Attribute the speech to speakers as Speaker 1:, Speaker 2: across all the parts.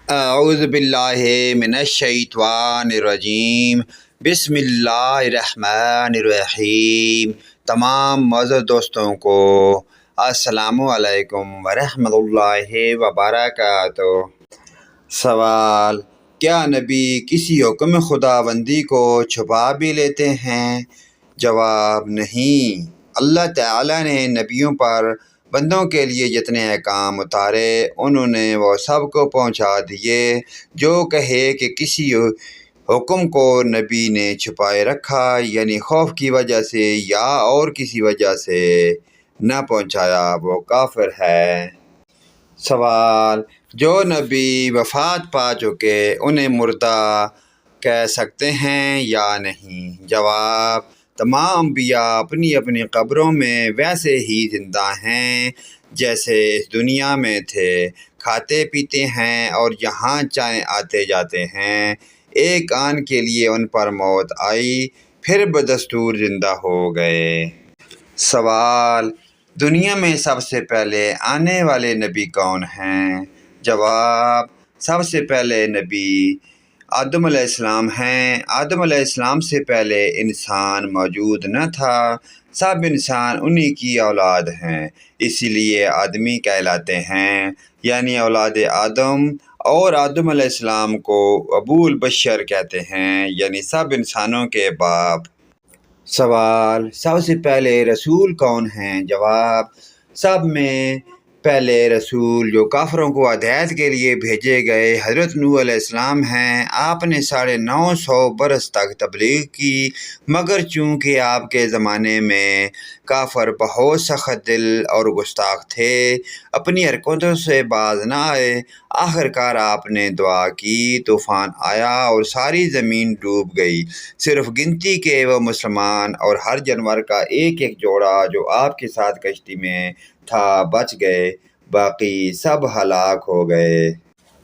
Speaker 1: اعوذ باللہ من الشیطان الرجیم، بسم اللہ الرحمن الرحیم۔ تمام معزز دوستوں کو السلام علیکم ورحمۃ اللہ وبرکاتہ۔ سوال: کیا نبی کسی حکم خداوندی کو چھپا بھی لیتے ہیں؟ جواب: نہیں۔ اللہ تعالیٰ نے نبیوں پر بندوں کے لیے جتنے احکام اتارے انہوں نے وہ سب کو پہنچا دیے۔ جو کہے کہ کسی حکم کو نبی نے چھپائے رکھا، یعنی خوف کی وجہ سے یا اور کسی وجہ سے نہ پہنچایا، وہ کافر ہے۔ سوال: جو نبی وفات پا چکے انہیں مردہ کہہ سکتے ہیں یا نہیں؟ جواب: تمام انبیاء اپنی اپنی قبروں میں ویسے ہی زندہ ہیں جیسے اس دنیا میں تھے، کھاتے پیتے ہیں اور جہاں چاہیں آتے جاتے ہیں۔ ایک آن کے لیے ان پر موت آئی، پھر بدستور زندہ ہو گئے۔ سوال: دنیا میں سب سے پہلے آنے والے نبی کون ہیں؟ جواب: سب سے پہلے نبی آدم علیہ السلام ہیں۔ آدم علیہ السلام سے پہلے انسان موجود نہ تھا، سب انسان انہی کی اولاد ہیں، اسی لیے آدمی کہلاتے ہیں، یعنی اولاد آدم۔ اور آدم علیہ السلام کو ابو البشر کہتے ہیں، یعنی سب انسانوں کے باپ۔ سوال: سب سے پہلے رسول کون ہیں؟ جواب: سب میں پہلے رسول جو کافروں کو ہدایت کے لیے بھیجے گئے حضرت نوح علیہ السلام ہیں۔ آپ نے 950 برس تک تبلیغ کی، مگر چونکہ آپ کے زمانے میں کافر بہت سخت دل اور گستاخ تھے، اپنی حرکتوں سے باز نہ آئے۔ آخر کار آپ نے دعا کی، طوفان آیا اور ساری زمین ڈوب گئی۔ صرف گنتی کے وہ مسلمان اور ہر جانور کا ایک ایک جوڑا جو آپ کے ساتھ کشتی میں تھا بچ گئے، باقی سب ہلاک ہو گئے۔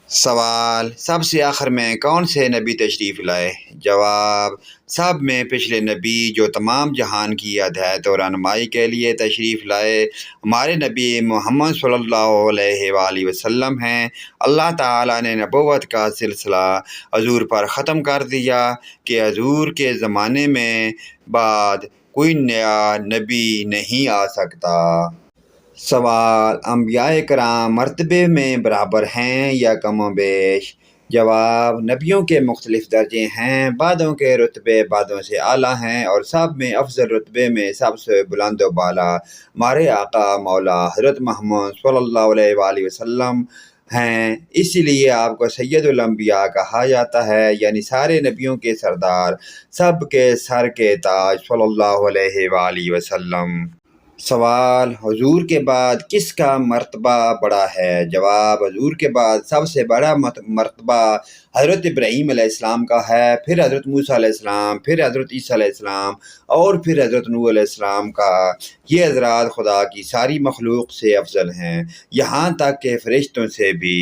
Speaker 1: سوال: سب سے آخر میں کون سے نبی تشریف لائے؟ جواب: سب میں پچھلے نبی جو تمام جہان کی ہدایت اور رہنمائی کے لیے تشریف لائے، ہمارے نبی محمد صلی اللہ علیہ وآلہ وسلم ہیں۔ اللہ تعالیٰ نے نبوت کا سلسلہ حضور پر ختم کر دیا کہ حضور کے زمانے میں بعد کوئی نیا نبی نہیں آ سکتا۔ سوال: انبیاء کرام مرتبے میں برابر ہیں یا کم و بیش؟ جواب: نبیوں کے مختلف درجے ہیں، بعضوں کے رتبے بعضوں سے اعلیٰ ہیں، اور سب میں افضل رتبے میں سب سے بلند و بالا ہمارے آقا مولا حضرت محمد صلی اللہ علیہ وآلہ وسلم ہیں۔ اسی لیے آپ کو سید الانبیاء کہا جاتا ہے، یعنی سارے نبیوں کے سردار، سب کے سر کے تاج صلی اللہ علیہ وآلہ وسلم۔ سوال: حضور کے بعد کس کا مرتبہ بڑا ہے؟ جواب: حضور کے بعد سب سے بڑا مرتبہ حضرت ابراہیم علیہ السلام کا ہے، پھر حضرت موسیٰ علیہ السلام، پھر حضرت عیسیٰ علیہ السلام اور پھر حضرت نوح علیہ السلام کا۔ یہ حضرات خدا کی ساری مخلوق سے افضل ہیں، یہاں تک کہ فرشتوں سے بھی۔